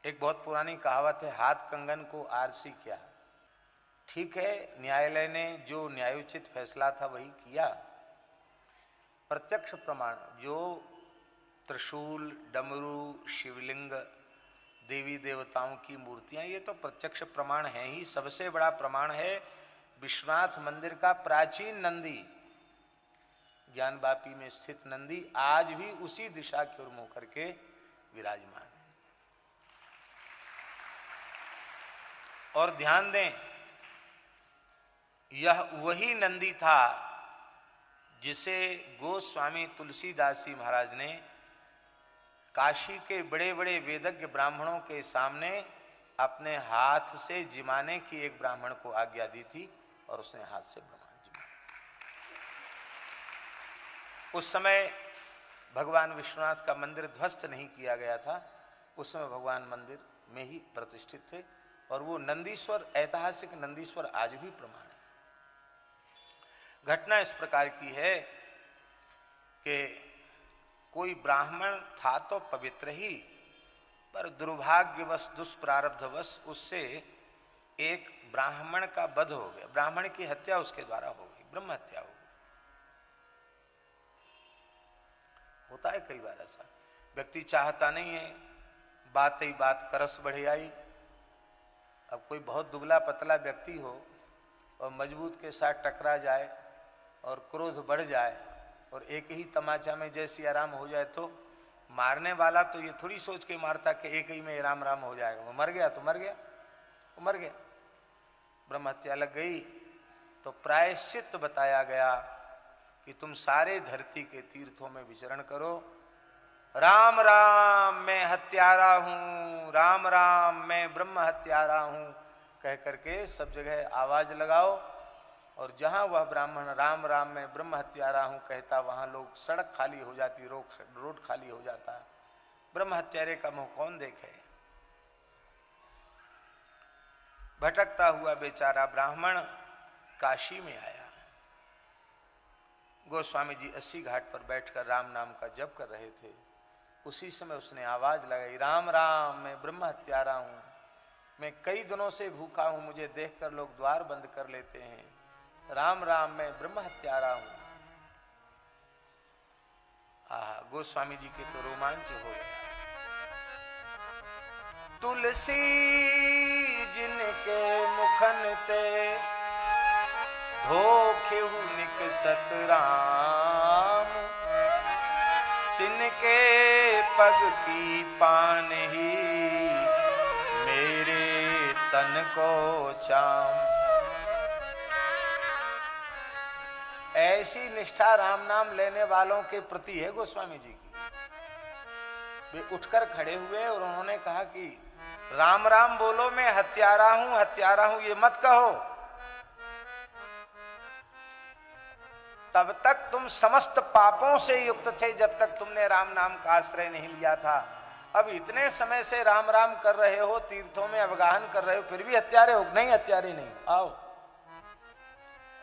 एक बहुत पुरानी कहावत है, हाथ कंगन को आरसी क्या। ठीक है, न्यायालय ने जो न्यायोचित फैसला था वही किया। प्रत्यक्ष प्रमाण जो त्रिशूल, डमरू, शिवलिंग, देवी देवताओं की मूर्तियां, ये तो प्रत्यक्ष प्रमाण है ही। सबसे बड़ा प्रमाण है विश्वनाथ मंदिर का प्राचीन नंदी, ज्ञानवापी में स्थित नंदी आज भी उसी दिशा की ओर मुंह करके विराजमान है। और ध्यान दें, यह वही नंदी था जिसे गोस्वामी तुलसीदास जी महाराज ने काशी के बड़े बड़े वेदज्ञ ब्राह्मणों के सामने अपने हाथ से जिमाने की एक ब्राह्मण को आज्ञा दी थी, और उसने हाथ से ब्राह्मण जिमाया। उस समय भगवान विश्वनाथ का मंदिर ध्वस्त नहीं किया गया था, उस समय भगवान मंदिर में ही प्रतिष्ठित थे, और वो नंदीश्वर, ऐतिहासिक नंदीश्वर आज भी प्रमाण है। घटना इस प्रकार की है कि कोई ब्राह्मण था तो पवित्र ही, पर दुर्भाग्यवश, दुष्प्रारब्धवश उससे एक ब्राह्मण का वध हो गया, ब्राह्मण की हत्या उसके द्वारा हो गई, ब्रह्म हत्या हो गई। होता है कई बार ऐसा, व्यक्ति चाहता नहीं है, बात ही बात करस बढ़ आई। अब कोई बहुत दुबला पतला व्यक्ति हो और मजबूत के साथ टकरा जाए और क्रोध बढ़ जाए और एक ही तमाचा में जैसी आराम हो जाए, तो मारने वाला तो ये थोड़ी सोच के मारता कि एक ही में राम राम हो जाएगा। वो मर गया तो मर गया, वो मर गया, ब्रह्म हत्या लग गई। तो प्रायश्चित बताया गया कि तुम सारे धरती के तीर्थों में विचरण करो, राम राम मैं हत्यारा हूं, राम राम मैं ब्रह्म हत्यारा हूं कह करके सब जगह आवाज लगाओ। और जहां वह ब्राह्मण राम राम मैं ब्रह्म हत्यारा हूं कहता, वहां लोग, सड़क खाली हो जाती, रोड खाली हो जाता। ब्रह्म हत्यारे का मुंह कौन देखे। भटकता हुआ बेचारा ब्राह्मण काशी में आया। गोस्वामी जी 80 घाट पर बैठकर राम नाम का जप कर रहे थे। उसी समय उसने आवाज लगाई, राम राम मैं ब्रह्म हत्यारा हूं, मैं कई दिनों से भूखा हूं, मुझे देखकर लोग द्वार बंद कर लेते हैं, राम राम मैं ब्रह्म हत्यारा हूं। गोस्वामी जी के तो रोमांच हो गया। तुलसी जिनके मुखन ते धोखेहु निकसत राम, तिनके पग की पान ही मेरे तन को चाम। ऐसी निष्ठा राम नाम लेने वालों के प्रति है गोस्वामी जी की। वे उठकर खड़े हुए और उन्होंने कहा कि राम राम बोलो, मैं हत्यारा हूं ये मत कहो। तब तक तुम समस्त पापों से युक्त थे जब तक तुमने राम नाम का आश्रय नहीं लिया था। अब इतने समय से राम राम कर रहे हो, तीर्थों में अवगाहन कर रहे हो, फिर भी हत्यारे हो? नहीं, हत्यारे नहीं, आओ।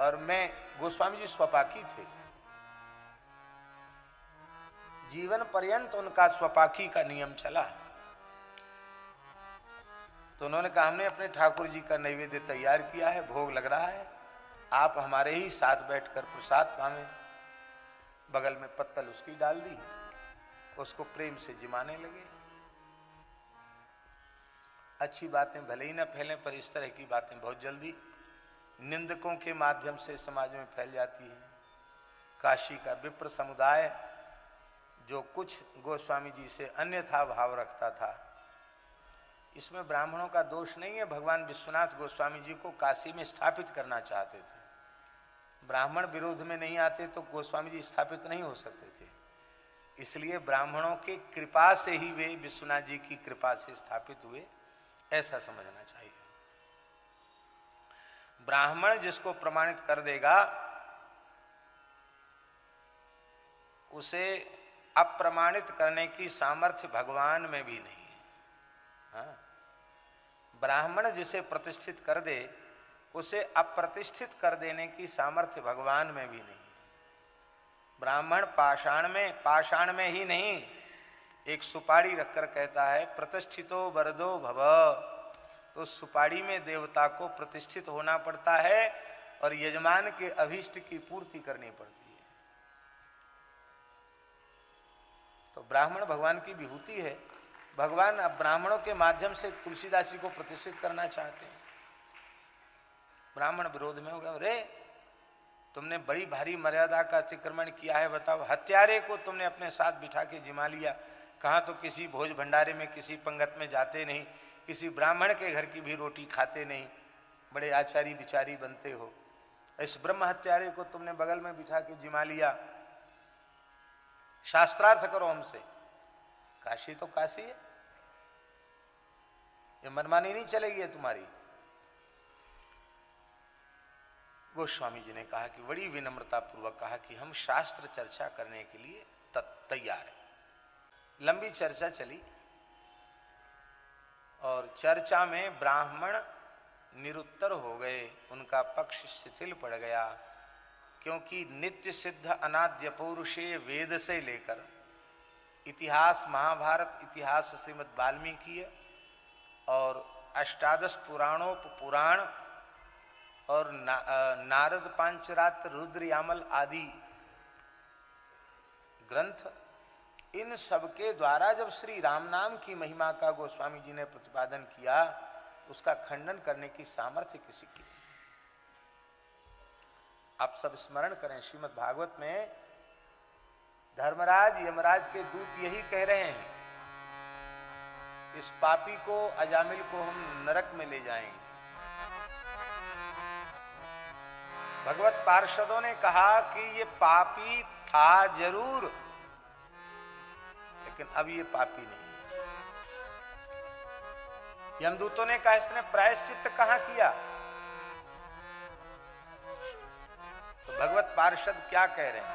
और मैं, गोस्वामी जी स्वपाकी थे, जीवन पर्यंत उनका स्वपाकी का नियम चला। तो उन्होंने कहा, हमने अपने ठाकुर जी का नैवेद्य तैयार किया है, भोग लग रहा है, आप हमारे ही साथ बैठकर प्रसाद पावें। बगल में पत्तल उसकी डाल दी, उसको प्रेम से जिमाने लगे। अच्छी बातें भले ही न फैलें, पर इस तरह की बातें बहुत जल्दी निंदकों के माध्यम से समाज में फैल जाती है। काशी का विप्र समुदाय जो कुछ गोस्वामी जी से अन्यथा भाव रखता था, इसमें ब्राह्मणों का दोष नहीं है। भगवान विश्वनाथ गोस्वामी जी को काशी में स्थापित करना चाहते थे। ब्राह्मण विरोध में नहीं आते तो गोस्वामी जी स्थापित नहीं हो सकते थे। इसलिए ब्राह्मणों की कृपा से ही वे विश्वनाथ जी की कृपा से स्थापित हुए, ऐसा समझना चाहिए। ब्राह्मण जिसको प्रमाणित कर देगा, उसे अप्रमाणित करने की सामर्थ्य भगवान में भी नहीं है। हाँ? ब्राह्मण जिसे प्रतिष्ठित कर दे, उसे अप्रतिष्ठित कर देने की सामर्थ्य भगवान में भी नहीं है। ब्राह्मण पाषाण में ही नहीं, एक सुपारी रखकर कहता है प्रतिष्ठितो वरदो भव। तो सुपारी में देवता को प्रतिष्ठित होना पड़ता है और यजमान के अभीष्ट की पूर्ति करनी पड़ती है। तो ब्राह्मण भगवान की विभूति है। भगवान अब ब्राह्मणों के माध्यम से तुलसीदास जी को प्रतिष्ठित करना चाहते हैं। ब्राह्मण विरोध में हो गया, अरे तुमने बड़ी भारी मर्यादा का अतिक्रमण किया है, बताओ हत्यारे को तुमने अपने साथ बिठा के जिमा लिया, कहाँ तो किसी भोज भंडारे में किसी पंगत में जाते नहीं, किसी ब्राह्मण के घर की भी रोटी खाते नहीं, बड़े आचारी विचारी बनते हो, इस ब्रह्म हत्यारे को तुमने बगल में बिठा के जिमा लिया, शास्त्रार्थ करो हमसे। काशी तो काशी है, ये मनमानी नहीं चलेगी है तुम्हारी। गोस्वामी जी ने कहा कि बड़ी विनम्रता पूर्वक कहा कि हम शास्त्र चर्चा करने के लिए तैयार हैं। लंबी चर्चा चली और चर्चा में ब्राह्मण निरुत्तर हो गए, उनका पक्ष शिथिल पड़ गया, क्योंकि नित्य सिद्ध अनाद्य पौरुषेय वेद से लेकर इतिहास महाभारत इतिहास श्रीमद् वाल्मीकि और अष्टादश पुराण और नारद पांचरात्र रुद्र यामल आदि ग्रंथ, इन सबके द्वारा जब श्री राम नाम की महिमा का गोस्वामी जी ने प्रतिपादन किया, उसका खंडन करने की सामर्थ्य किसी की नहीं। आप सब स्मरण करें, श्रीमद् भागवत में धर्मराज यमराज के दूत यही कह रहे हैं, इस पापी को अजामिल को हम नरक में ले जाएंगे। भगवत पार्षदों ने कहा कि ये पापी था जरूर, लेकिन अब ये पापी नहीं। यमदूतों ने कहा इसने प्रायश्चित्त कहां किया? तो भगवत पार्षद क्या कह रहे हैं?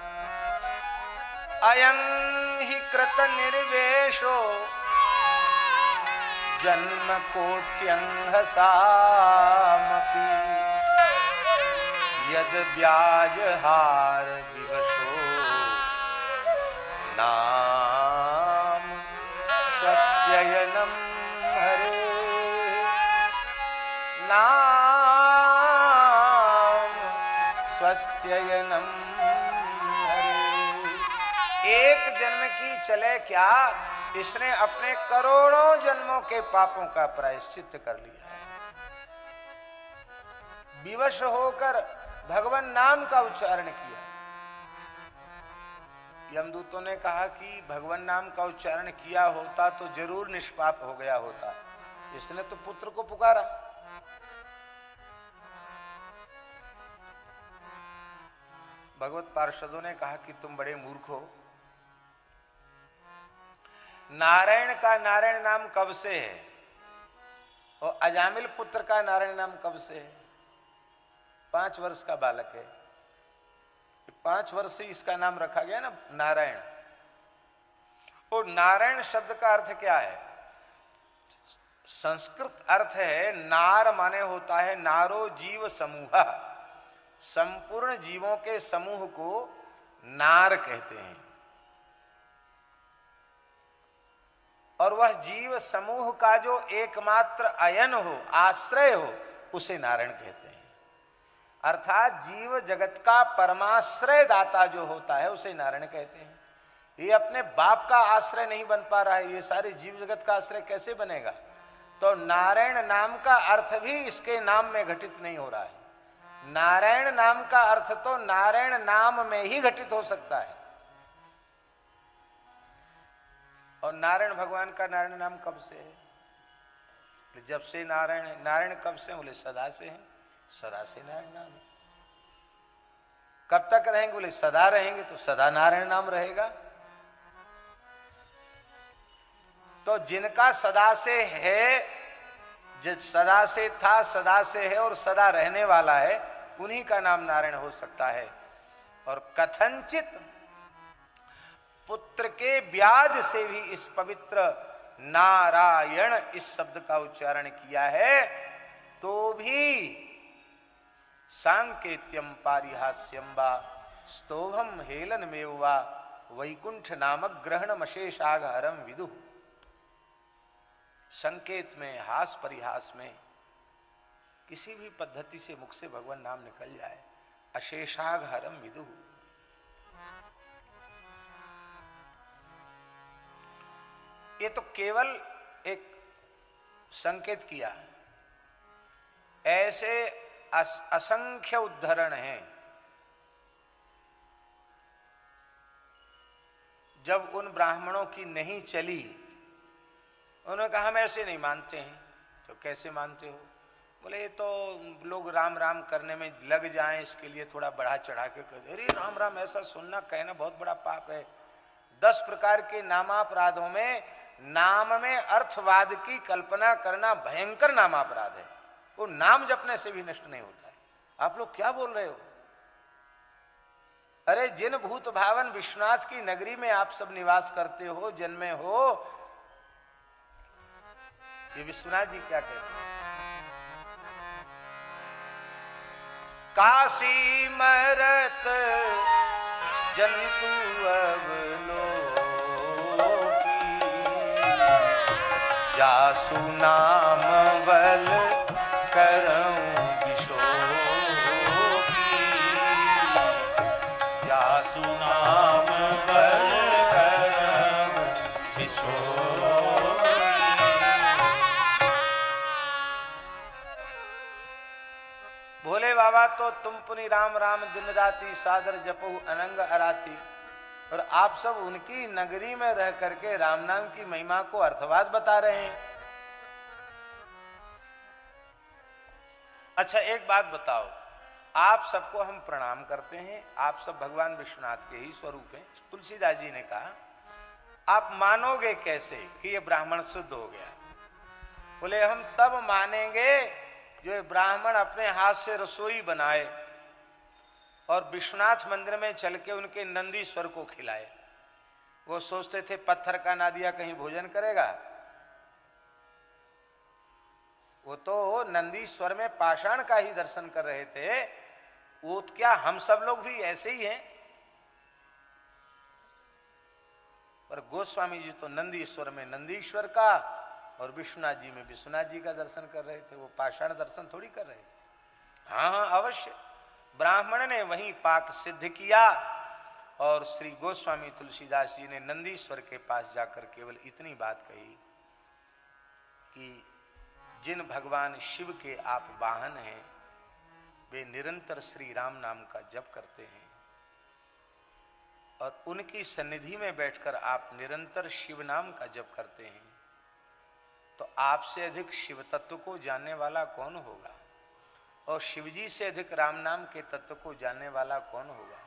अयं हि कृत निर्वेशो जन्म कोट्यंग सामपि यद ब्याज हार विवशो नाम स्वस्त्ययनम हरे, नाम स्वस्त्ययनम हरे। एक जन्म की चले क्या, इसने अपने करोड़ों जन्मों के पापों का प्रायश्चित्त कर लिया है। विवश होकर भगवान नाम का उच्चारण किया। यमदूतों ने कहा कि भगवान नाम का उच्चारण किया होता तो जरूर निष्पाप हो गया होता, इसने तो पुत्र को पुकारा। भगवत पार्षदों ने कहा कि तुम बड़े मूर्ख हो। नारायण का नारायण नाम कब से है और अजामिल पुत्र का नारायण नाम कब से है? 5 वर्ष का बालक है, 5 वर्ष से इसका नाम रखा गया ना नारायण। और नारायण शब्द का अर्थ क्या है? संस्कृत अर्थ है नार, माने होता है नारो जीव समूह, संपूर्ण जीवों के समूह को नार कहते हैं। और वह जीव समूह का जो एकमात्र अयन हो, आश्रय हो, उसे नारायण कहते हैं। अर्थात जीव जगत का परमाश्रय दाता जो होता है उसे नारायण कहते हैं। ये अपने बाप का आश्रय नहीं बन पा रहा है, ये सारे जीव जगत का आश्रय कैसे बनेगा? तो नारायण नाम का अर्थ भी इसके नाम में घटित नहीं हो रहा है। नारायण नाम का अर्थ तो नारायण नाम में ही घटित हो सकता है। और नारायण भगवान का नारायण नाम कब से है? जब से नारायण है। नारायण कब से? बोले सदा से हैं, सदा से नारायण नाम है। कब तक रहेंगे? बोले सदा रहेंगे, तो सदा नारायण नाम रहेगा। तो जिनका सदा से है, जो सदा से था, सदा से है और सदा रहने वाला है, उन्हीं का नाम नारायण हो सकता है। और कथनचित पुत्र के ब्याज से भी इस पवित्र नारायण इस शब्द का उच्चारण किया है, तो भी सांकेत्यम पारिहास्यम वा स्तोभम हेलन में वा वैकुंठ नामक ग्रहणमशेषाघहरम विदु। संकेत में, हास परिहास में, किसी भी पद्धति से मुख से भगवान नाम निकल जाए, अशेषाघहरम विदु। ये तो केवल एक संकेत किया है, ऐसे असंख्य उद्धरण हैं। जब उन ब्राह्मणों की नहीं चली, उन्होंने कहा हम ऐसे नहीं मानते हैं। तो कैसे मानते हो? बोले ये तो लोग राम राम करने में लग जाएं, इसके लिए थोड़ा बढ़ा चढ़ा के कहते, अरे राम राम ऐसा सुनना कहना बहुत बड़ा पाप है। 10 प्रकार के नामापराधों में नाम में अर्थवाद की कल्पना करना भयंकर नामापराध है। वो नाम जपने से भी नष्ट नहीं होता है। आप लोग क्या बोल रहे हो? अरे जिन भूत भावन विश्वनाथ की नगरी में आप सब निवास करते हो, जन्मे हो, ये विश्वनाथ जी क्या कहते हैं? काशी मरत जंतु अवलोकी, जासु नाम बल करऊं विशोकी, जासु नाम बल करऊं विशोकी। भोले बाबा तो तुम पुनि राम राम दिन राती, सादर जपहु अनंग अराती। और आप सब उनकी नगरी में रह करके राम नाम की महिमा को अर्थवाद बता रहे हैं। अच्छा एक बात बताओ, आप सबको हम प्रणाम करते हैं, आप सब भगवान विश्वनाथ के ही स्वरूप हैं। तुलसीदास जी ने कहा आप मानोगे कैसे कि ये ब्राह्मण शुद्ध हो गया? बोले हम तब मानेंगे जो ये ब्राह्मण अपने हाथ से रसोई बनाए और विश्वनाथ मंदिर में चल के उनके नंदीश्वर को खिलाए। वो सोचते थे पत्थर का ना दिया कहीं भोजन करेगा। वो तो नंदीश्वर में पाषाण का ही दर्शन कर रहे थे। वो क्या हम सब लोग भी ऐसे ही हैं? पर गोस्वामी जी तो नंदीश्वर में नंदीश्वर का और विश्वनाथ जी में विश्वनाथ जी का दर्शन कर रहे थे। वो पाषाण दर्शन थोड़ी कर रहे थे। हाँ हाँ अवश्य, ब्राह्मण ने वहीं पाक सिद्ध किया और श्री गोस्वामी तुलसीदास जी ने नंदीश्वर के पास जाकर केवल इतनी बात कही कि जिन भगवान शिव के आप वाहन हैं, वे निरंतर श्री राम नाम का जप करते हैं और उनकी सन्निधि में बैठकर आप निरंतर शिव नाम का जप करते हैं, तो आपसे अधिक शिव तत्व को जानने वाला कौन होगा? और शिवजी से अधिक राम नाम के तत्व को जानने वाला कौन होगा?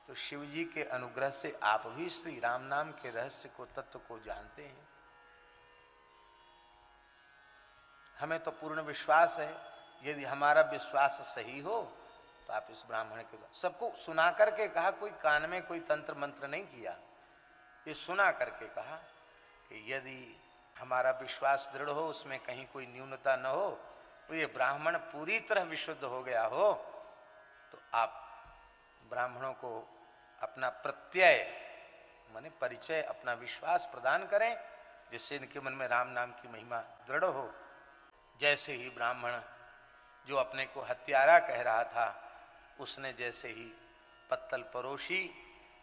तो शिवजी के अनुग्रह से आप भी श्री राम नाम के रहस्य को, तत्व को जानते हैं। हमें तो पूर्ण विश्वास है, यदि हमारा विश्वास सही हो तो आप इस ब्राह्मण के सबको सुना करके कहा, कोई कान में कोई तंत्र मंत्र नहीं किया, ये सुना करके कहा कि यदि हमारा विश्वास दृढ़ हो, उसमें कहीं कोई न्यूनता न हो, तो ये ब्राह्मण पूरी तरह विशुद्ध हो गया हो, तो आप ब्राह्मणों को अपना प्रत्यय माने परिचय, अपना विश्वास प्रदान करें, जिससे इनके मन में राम नाम की महिमा दृढ़ हो। जैसे ही ब्राह्मण जो अपने को हत्यारा कह रहा था, उसने जैसे ही पत्तल परोसी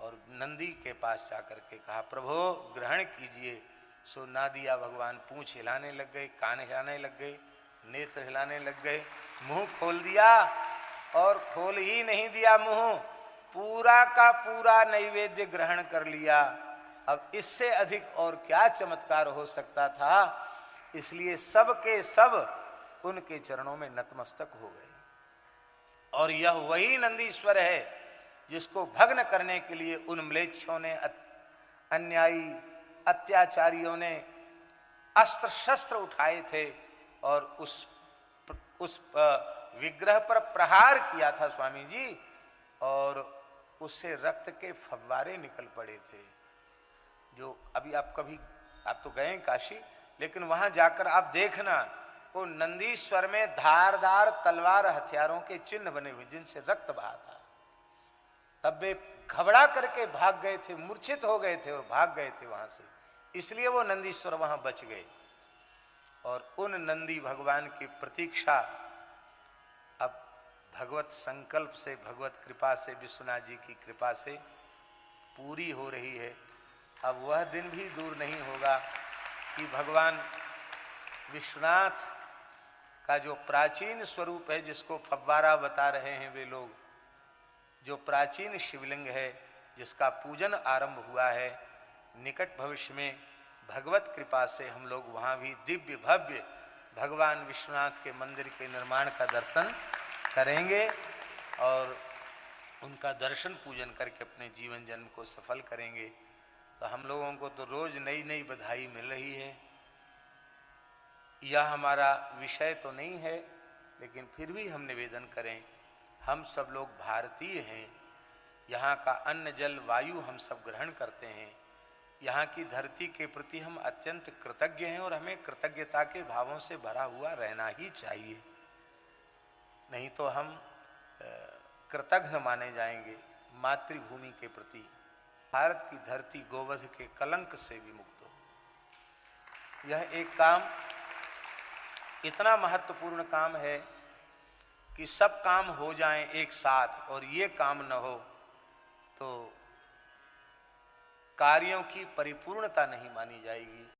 और नंदी के पास जाकर के कहा, प्रभु ग्रहण कीजिए। सो ना दिया भगवान पूंछ हिलाने लग गए, कान हिलाने लग गए, नेत्र हिलाने लग गए, मुंह खोल दिया और खोल ही नहीं दिया मुंह, पूरा का पूरा नैवेद्य ग्रहण कर लिया। अब इससे अधिक और क्या चमत्कार हो सकता था? इसलिए सब के सब उनके चरणों में नतमस्तक हो गए। और यह वही नंदीश्वर है जिसको भग्न करने के लिए उन म्लेच्छों ने, अन्यायी अत्याचारियों ने अस्त्र शस्त्र उठाए थे और उस विग्रह पर प्रहार किया था स्वामी जी, और उससे रक्त के फव्वारे निकल पड़े थे। जो अभी आप तो गए काशी, लेकिन वहां जाकर आप देखना, वो नंदीश्वर में धारदार तलवार हथियारों के चिन्ह बने हुए जिनसे रक्त बहा था। तब वे घबरा करके भाग गए थे, मूर्छित हो गए थे और भाग गए थे वहां से, इसलिए वो नंदीश्वर वहां बच गए। और उन नंदी भगवान की प्रतीक्षा अब भगवत संकल्प से, भगवत कृपा से, विश्वनाथ जी की कृपा से पूरी हो रही है। अब वह दिन भी दूर नहीं होगा कि भगवान विश्वनाथ का जो प्राचीन स्वरूप है, जिसको फव्वारा बता रहे हैं वे लोग, जो प्राचीन शिवलिंग है, जिसका पूजन आरंभ हुआ है, निकट भविष्य में भगवत कृपा से हम लोग वहाँ भी दिव्य भव्य भगवान विश्वनाथ के मंदिर के निर्माण का दर्शन करेंगे और उनका दर्शन पूजन करके अपने जीवन जन्म को सफल करेंगे। तो हम लोगों को तो रोज नई नई बधाई मिल रही है। यह हमारा विषय तो नहीं है, लेकिन फिर भी हम निवेदन करें, हम सब लोग भारतीय हैं, यहाँ का अन्न जल वायु हम सब ग्रहण करते हैं, यहाँ की धरती के प्रति हम अत्यंत कृतज्ञ हैं और हमें कृतज्ञता के भावों से भरा हुआ रहना ही चाहिए, नहीं तो हम कृतघ्न माने जाएंगे। मातृभूमि के प्रति भारत की धरती गोवध के कलंक से विमुक्त हो। यह एक काम इतना महत्वपूर्ण काम है कि सब काम हो जाएं एक साथ और ये काम न हो तो कार्यों की परिपूर्णता नहीं मानी जाएगी।